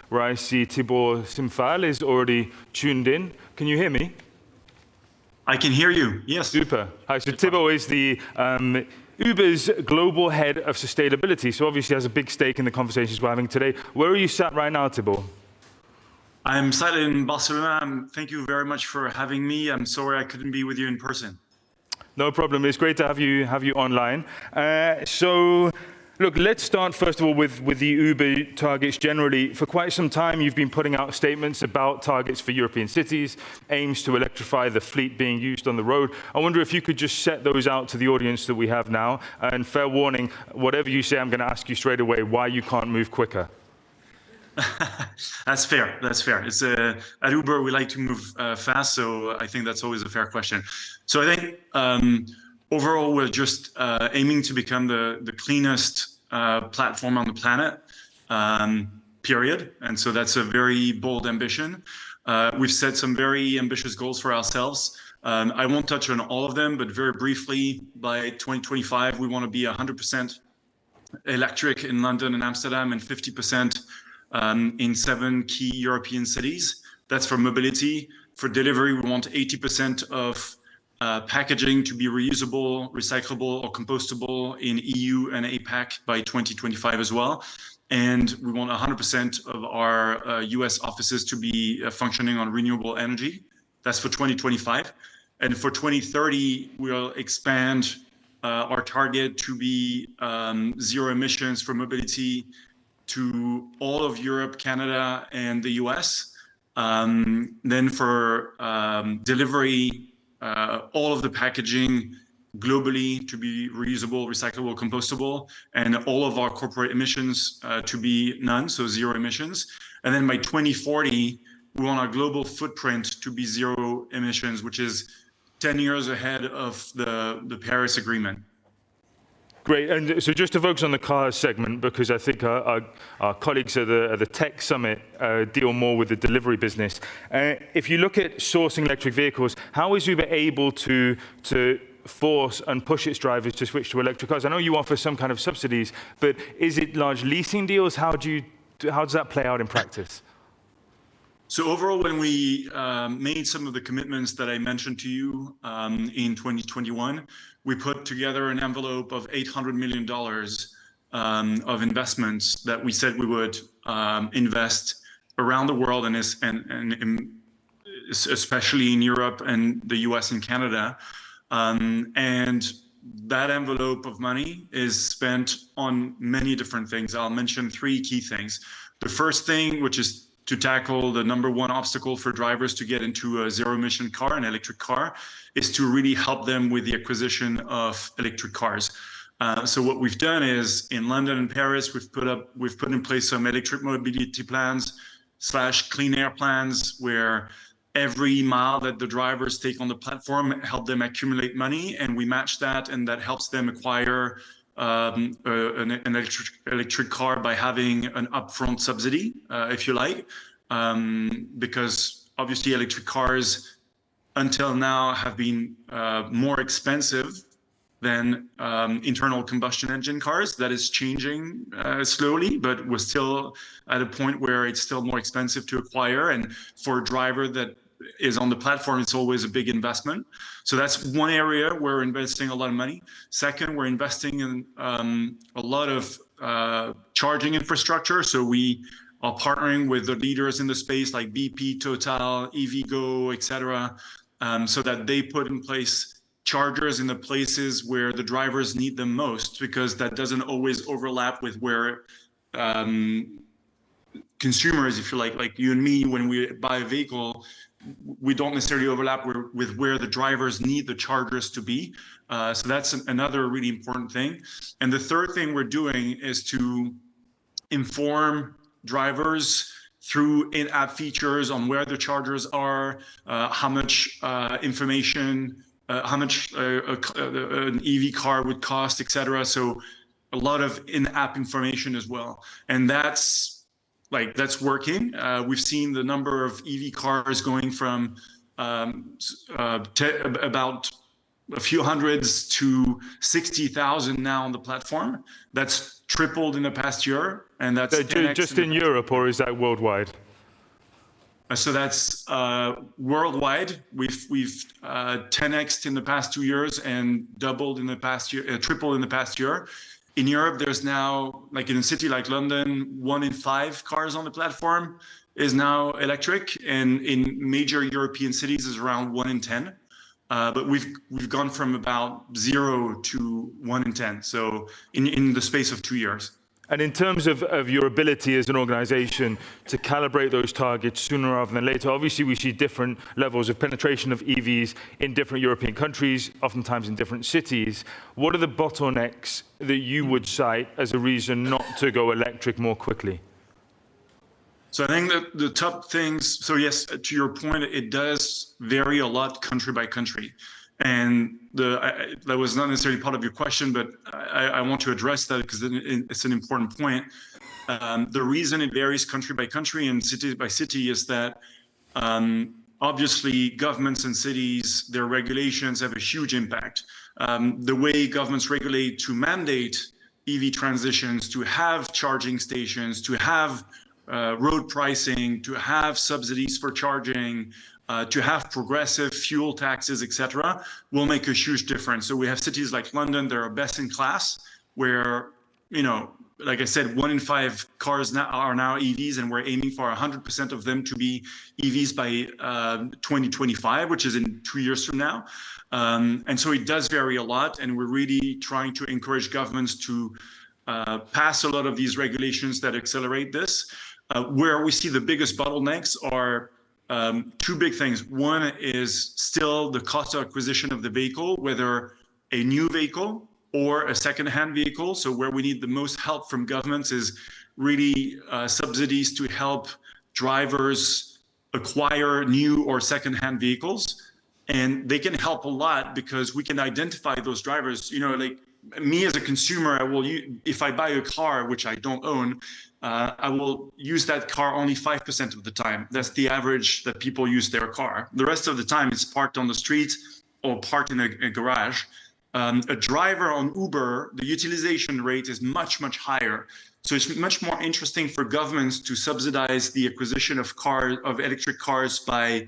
where I see Thibault Simphal is already tuned in. Can you hear me? I can hear you, yes. Super. Hi, so Thibault is the Uber's global head of sustainability, so obviously has a big stake in the conversations we're having today. Where are you sat right now, Thibault? I'm sat in Barcelona. Thank you very much for having me. I'm sorry I couldn't be with you in person. No problem. It's great to have you online. So, look, let's start first of all with the Uber targets generally. For quite some time, you've been putting out statements about targets for European cities, aims to electrify the fleet being used on the road. I wonder if you could just set those out to the audience that we have now. And fair warning, whatever you say, I'm going to ask you straight away why you can't move quicker. That's fair. That's fair. It's at Uber we like to move fast, so I think that's always a fair question. So I think overall we're just aiming to become the cleanest platform on the planet. Period. And so that's a very bold ambition. We've set some very ambitious goals for ourselves. I won't touch on all of them, but very briefly, by 2025 we want to be 100% electric in London and Amsterdam, and 50% in 7 key European cities. That's for mobility. For delivery, we want 80% of packaging to be reusable, recyclable, or compostable in EU and APAC by 2025 as well. And we want 100% of our US offices to be functioning on renewable energy. That's for 2025. And for 2030, we'll expand our target to be zero emissions for mobility to all of Europe, Canada, and the US. Then for delivery, all of the packaging globally to be reusable, recyclable, compostable, and all of our corporate emissions to be none, so zero emissions. And then by 2040, we want our global footprint to be zero emissions, which is 10 years ahead of the Paris Agreement. Great, and so just to focus on the car segment, because I think our colleagues at the Tech Summit deal more with the delivery business. If you look at sourcing electric vehicles, how is Uber able to force and push its drivers to switch to electric cars? I know you offer some kind of subsidies, but is it large leasing deals? How does that play out in practice? So overall, when we made some of the commitments that I mentioned to you in 2021, we put together an envelope of $800 million of investments that we said we would invest around the world, and especially in Europe and the US and Canada. And that envelope of money is spent on many different things. I'll mention 3 key things. The first thing, which is to tackle the number 1 obstacle for drivers to get into a zero-emission car, an electric car, is to really help them with the acquisition of electric cars. So what we've done is, in London and Paris, we've put in place some electric mobility plans / clean air plans, where every mile that the drivers take on the platform help them accumulate money, and we match that, and that helps them acquire an electric car by having an upfront subsidy, if you like, because obviously electric cars until now have been more expensive than internal combustion engine cars. That is changing slowly, but we're still at a point where it's still more expensive to acquire, and for a driver that is on the platform, it's always a big investment. So that's one area where we're investing a lot of money. Second, we're investing in a lot of charging infrastructure. So we are partnering with the leaders in the space like BP, Total, EVgo, etc., so that they put in place chargers in the places where the drivers need them most, because that doesn't always overlap with where consumers, if you like you and me, when we buy a vehicle, we don't necessarily overlap with where the drivers need the chargers to be. So that's another really important thing. And the third thing we're doing is to inform drivers through in-app features on where the chargers are, how much information, how much an EV car would cost, etc. So a lot of in-app information as well. And that's working. We've seen the number of EV cars going from about a few hundreds to 60,000 now on the platform. That's tripled in the past year, and that's 10x Just in Europe, or is that worldwide? So that's worldwide. We've 10x'd in the past 2 years and doubled in the past year, tripled in the past year. In Europe, there's now, like in a city like London, 1 in 5 cars on the platform is now electric, and in major European cities is around 1 in 10. But we've gone from about 0 to 1 in 10. So in the space of 2 years. And in terms of your ability as an organization to calibrate those targets sooner rather than later, obviously we see different levels of penetration of EVs in different European countries, oftentimes in different cities. What are the bottlenecks that you would cite as a reason not to go electric more quickly? So I think that the top things, so yes, to your point, it does vary a lot country by country. And that was not necessarily part of your question, but I want to address that because it's an important point. The reason it varies country by country and city by city is that obviously governments and cities, their regulations have a huge impact. The way governments regulate to mandate EV transitions, to have charging stations, to have road pricing, to have subsidies for charging, to have progressive fuel taxes, etc., will make a huge difference. So we have cities like London that are best in class, where, like I said, 1 in 5 cars are now EVs, and we're aiming for 100% of them to be EVs by 2025, which is in 2 years from now. And so it does vary a lot, and we're really trying to encourage governments to pass a lot of these regulations that accelerate this. Where we see the biggest bottlenecks are 2 big things. One is still the cost of acquisition of the vehicle, whether a new vehicle or a second-hand vehicle. So where we need the most help from governments is really subsidies to help drivers acquire new or second-hand vehicles. And they can help a lot because we can identify those drivers. Like me as a consumer, if I buy a car, which I don't own, I will use that car only 5% of the time. That's the average that people use their car. The rest of the time it's parked on the street or parked in a garage. A driver on Uber, the utilization rate is much, much higher. So it's much more interesting for governments to subsidize the acquisition of electric cars by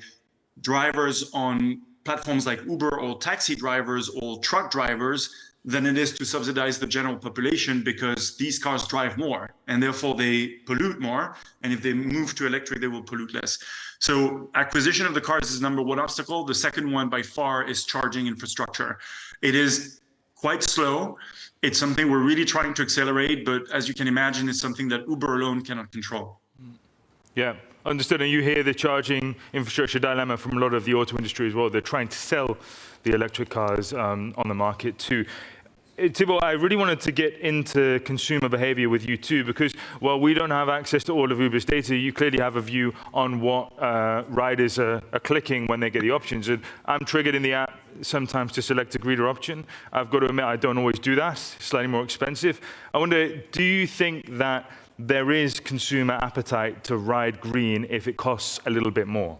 drivers on platforms like Uber, or taxi drivers or truck drivers, than it is to subsidize the general population, because these cars drive more and therefore they pollute more. And if they move to electric, they will pollute less. So acquisition of the cars is number 1 obstacle. The second one by far is charging infrastructure. It is quite slow. It's something we're really trying to accelerate, but as you can imagine, it's something that Uber alone cannot control. Yeah, understood. And you hear the charging infrastructure dilemma from a lot of the auto industry as well. They're trying to sell the electric cars on the market too. Thibault, I really wanted to get into consumer behavior with you too, because while we don't have access to all of Uber's data, you clearly have a view on what riders are clicking when they get the options. And I'm triggered in the app sometimes to select a greener option. I've got to admit, I don't always do that. It's slightly more expensive. I wonder, do you think that there is consumer appetite to ride green if it costs a little bit more?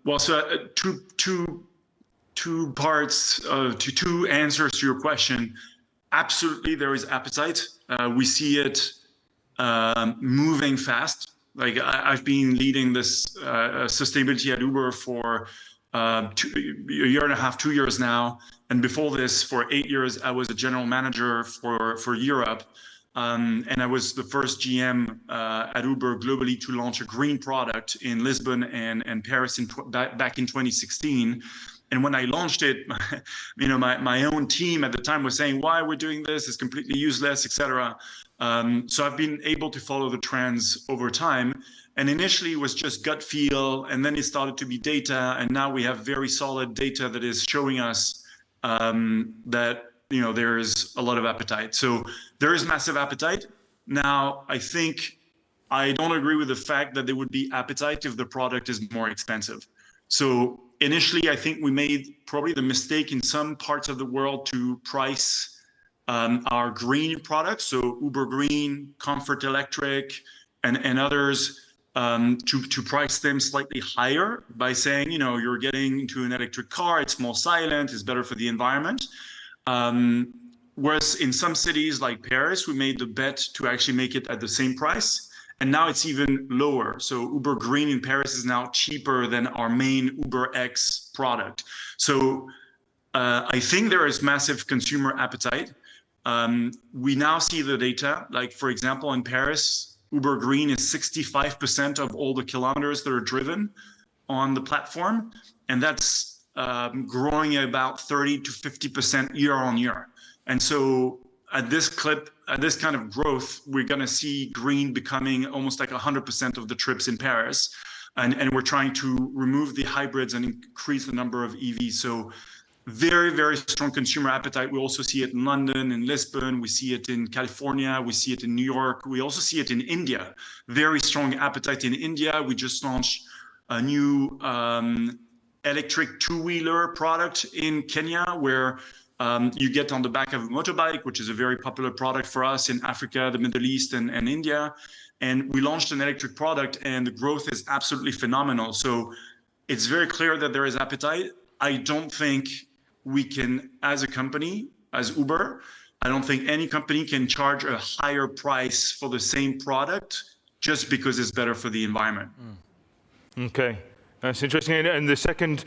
Well, so two parts, two answers to your question. Absolutely, there is appetite. We see it moving fast. Like I've been leading this sustainability at Uber for a year and a half, 2 years now. And before this, for 8 years, I was a general manager for Europe. And I was the first GM at Uber globally to launch a green product in Lisbon and Paris back in 2016. And when I launched it, my own team at the time was saying, why we're doing this is completely useless, etc. So I've been able to follow the trends over time. And initially it was just gut feel, and then it started to be data. And now we have very solid data that is showing us that there is a lot of appetite. So there is massive appetite. Now, I don't agree with the fact that there would be appetite if the product is more expensive. So initially, I think we made probably the mistake in some parts of the world to price our green products. So Uber Green, Comfort Electric, and others to price them slightly higher by saying, you're getting into an electric car, it's more silent, it's better for the environment. Whereas in some cities like Paris, we made the bet to actually make it at the same price. And now it's even lower. So Uber Green in Paris is now cheaper than our main Uber X product. So I think there is massive consumer appetite. We now see the data, like for example, in Paris, Uber Green is 65% of all the kilometers that are driven on the platform. And that's growing at about 30 to 50% year on year. And so at this clip, at this kind of growth, we're going to see green becoming almost like 100% of the trips in Paris. And we're trying to remove the hybrids and increase the number of EVs. So very, very strong consumer appetite. We also see it in London, in Lisbon. We see it in California. We see it in New York. We also see it in India. Very strong appetite in India. We just launched a new electric two-wheeler product in Kenya, where you get on the back of a motorbike, which is a very popular product for us in Africa, the Middle East, and India. And we launched an electric product, and the growth is absolutely phenomenal. So it's very clear that there is appetite. I don't think we can, as a company, as Uber, I don't think any company can charge a higher price for the same product just because it's better for the environment. Okay. That's interesting. And the second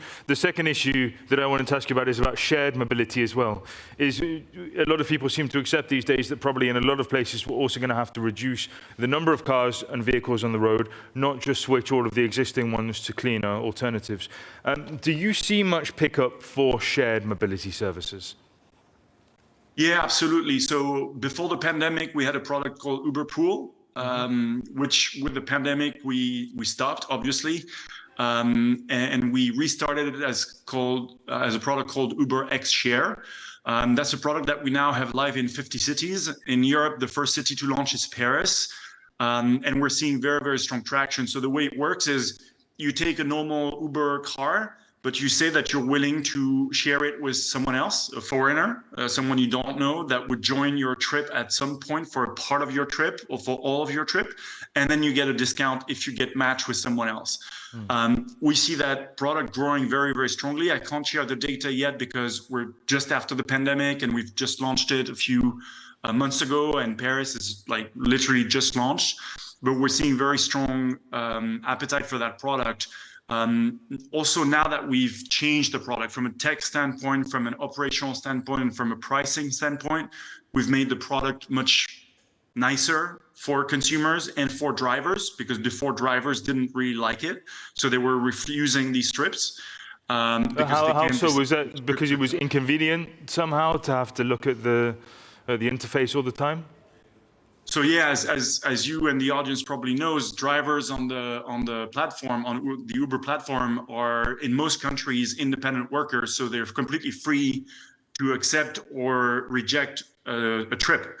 issue that I wanted to ask you about is about shared mobility as well. Is a lot of people seem to accept these days that probably in a lot of places we're also going to have to reduce the number of cars and vehicles on the road, not just switch all of the existing ones to cleaner alternatives. Do you see much pickup for shared mobility services? Yeah, absolutely. So before the pandemic, we had a product called Uber Pool, which with the pandemic we stopped, obviously. And we restarted it as a product called Uber X Share. That's a product that we now have live in 50 cities. In Europe, the first city to launch is Paris. And we're seeing very, very strong traction. So the way it works is you take a normal Uber car, but you say that you're willing to share it with someone else, a foreigner, someone you don't know, that would join your trip at some point for a part of your trip or for all of your trip. And then you get a discount if you get matched with someone else. We see that product growing very, very strongly. I can't share the data yet because we're just after the pandemic and we've just launched it a few months ago, and Paris is like literally just launched. But we're seeing very strong appetite for that product. Also, now that we've changed the product from a tech standpoint, from an operational standpoint, and from a pricing standpoint, we've made the product much nicer for consumers and for drivers, because before drivers didn't really like it. So they were refusing these trips. How so? Was that because it was inconvenient somehow to have to look at the interface all the time? So yeah, as you and the audience probably knows, drivers on the platform, on the Uber platform, are in most countries independent workers, so they're completely free to accept or reject a trip.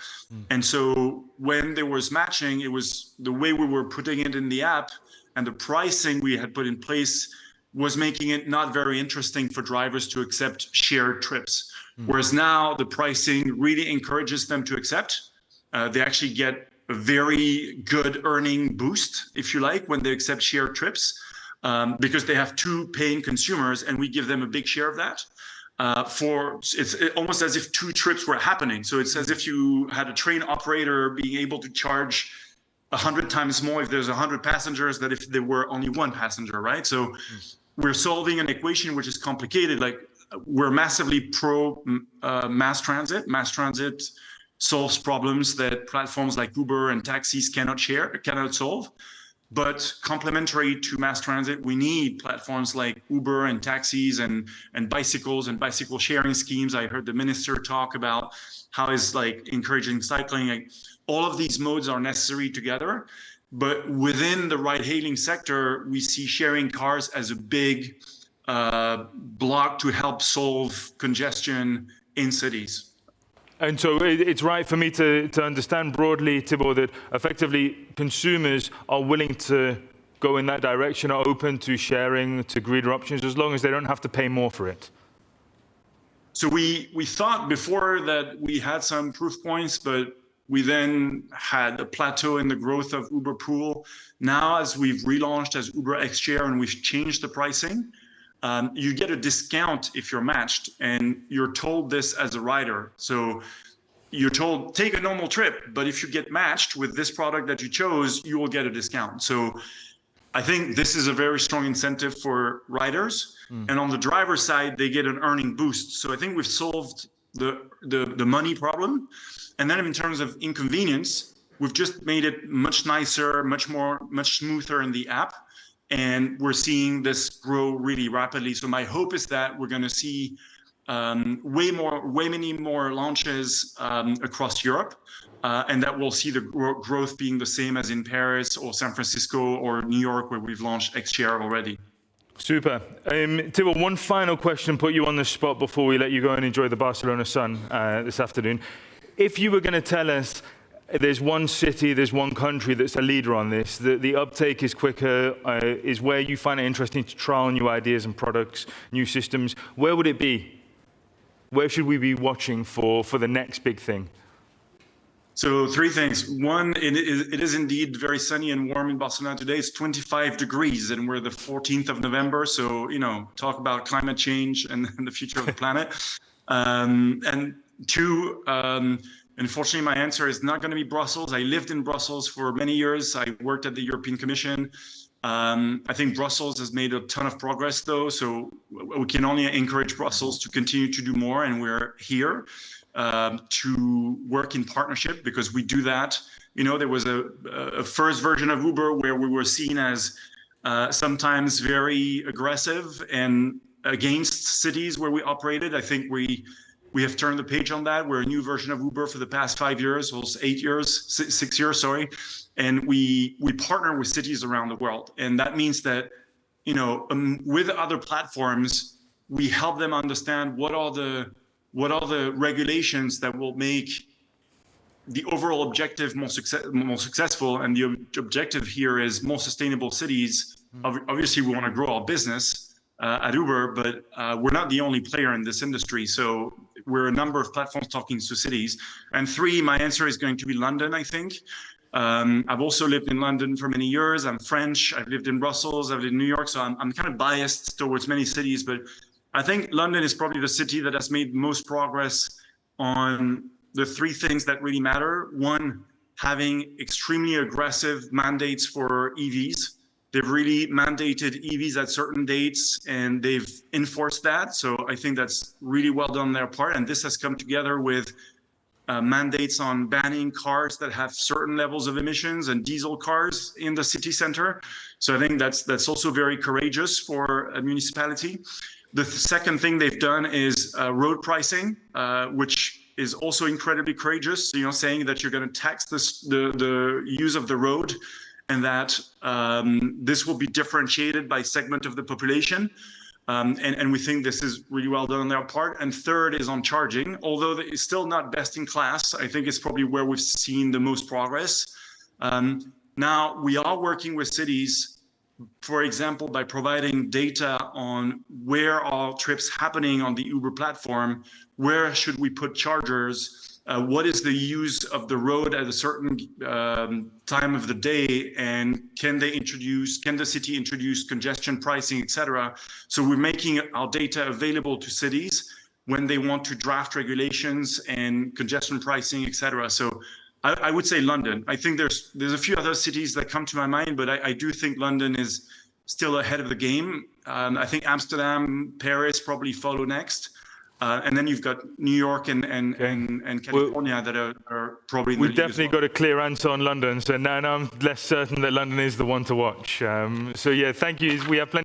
And so when there was matching, it was the way we were putting it in the app and the pricing we had put in place was making it not very interesting for drivers to accept shared trips. Whereas now the pricing really encourages them to accept. They actually get a very good earning boost, if you like, when they accept shared trips, because they have two paying consumers and we give them a big share of that. It's almost as if two trips were happening. So it's as if you had a train operator being able to charge 100 times more if there's 100 passengers than if there were only one passenger, right? So we're solving an equation which is complicated. Like, we're massively pro mass transit. Mass transit solves problems that platforms like Uber and taxis cannot solve. But complementary to mass transit, we need platforms like Uber and taxis and bicycles and bicycle sharing schemes. I heard the minister talk about how he's like encouraging cycling. Like, all of these modes are necessary together. But within the ride-hailing sector, we see sharing cars as a big block to help solve congestion in cities. And so it's right for me to understand broadly, Thibault, that effectively consumers are willing to go in that direction, are open to sharing, to greener options, as long as they don't have to pay more for it. So we thought before that we had some proof points, but We then had a plateau in the growth of Uber Pool. Now, as we've relaunched as Uber XShare and we've changed the pricing, you get a discount if you're matched, and you're told this as a rider. So you're told, take a normal trip, but if you get matched with this product that you chose, you will get a discount. So I think this is a very strong incentive for riders. And on the driver side, they get an earning boost. So I think we've solved the money problem. And then in terms of inconvenience, we've just made it much nicer, much smoother in the app. And we're seeing this grow really rapidly. So my hope is that we're going to see way many more launches across Europe, and that we'll see the growth being the same as in Paris or San Francisco or New York, where we've launched XShare already. Super. Thibault, one final question, put you on the spot before we let you go and enjoy the Barcelona sun this afternoon. If you were going to tell us there's one city, there's one country that's a leader on this, the uptake is quicker, is where you find it interesting to trial new ideas and products, new systems, where would it be? Where should we be watching for the next big thing? So 3 things. One, it is indeed very sunny and warm in Barcelona today. It's 25 degrees and we're the 14th of November. So, talk about climate change and the future of the planet. And 2, unfortunately, my answer is not going to be Brussels. I lived in Brussels for many years. I worked at the European Commission. I think Brussels has made a ton of progress, though, so we can only encourage Brussels to continue to do more, and we're here to work in partnership because we do that. There was a first version of Uber where we were seen as sometimes very aggressive and against cities where we operated. I think we have turned the page on that. We're a new version of Uber for the past 5 years, or 6 years, sorry. And we partner with cities around the world. And that means that, with other platforms, we help them understand what are the regulations that will make the overall objective more successful. And the objective here is more sustainable cities. Obviously, we want to grow our business at Uber, but we're not the only player in this industry. So we're a number of platforms talking to cities. And 3, my answer is going to be London, I think. I've also lived in London for many years. I'm French. I've lived in Brussels. I've lived in New York. So I'm kind of biased towards many cities. But I think London is probably the city that has made most progress on the 3 things that really matter. 1, having extremely aggressive mandates for EVs. They've really mandated EVs at certain dates, and they've enforced that. So I think that's really well done on their part. And this has come together with mandates on banning cars that have certain levels of emissions and diesel cars in the city center. So I think that's also very courageous for a municipality. The second thing they've done is road pricing, which is also incredibly courageous. So, saying that you're going to tax the use of the road, and that this will be differentiated by segment of the population. And we think this is really well done on their part. And 3rd is on charging, although it's still not best in class. I think it's probably where we've seen the most progress. Now, we are working with cities, for example, by providing data on where are trips happening on the Uber platform, where should we put chargers, what is the use of the road at a certain time of the day, and can the city introduce congestion pricing, etc. So we're making our data available to cities when they want to draft regulations and congestion pricing, etc. So I would say London. I think there's a few other cities that come to my mind, but I do think London is still ahead of the game. I think Amsterdam, Paris probably follow next. And then you've got New York and California that are probably in the lead. We've definitely got a clear answer on London, so now I'm less certain that London is the one to watch. So yeah, thank you. We have plenty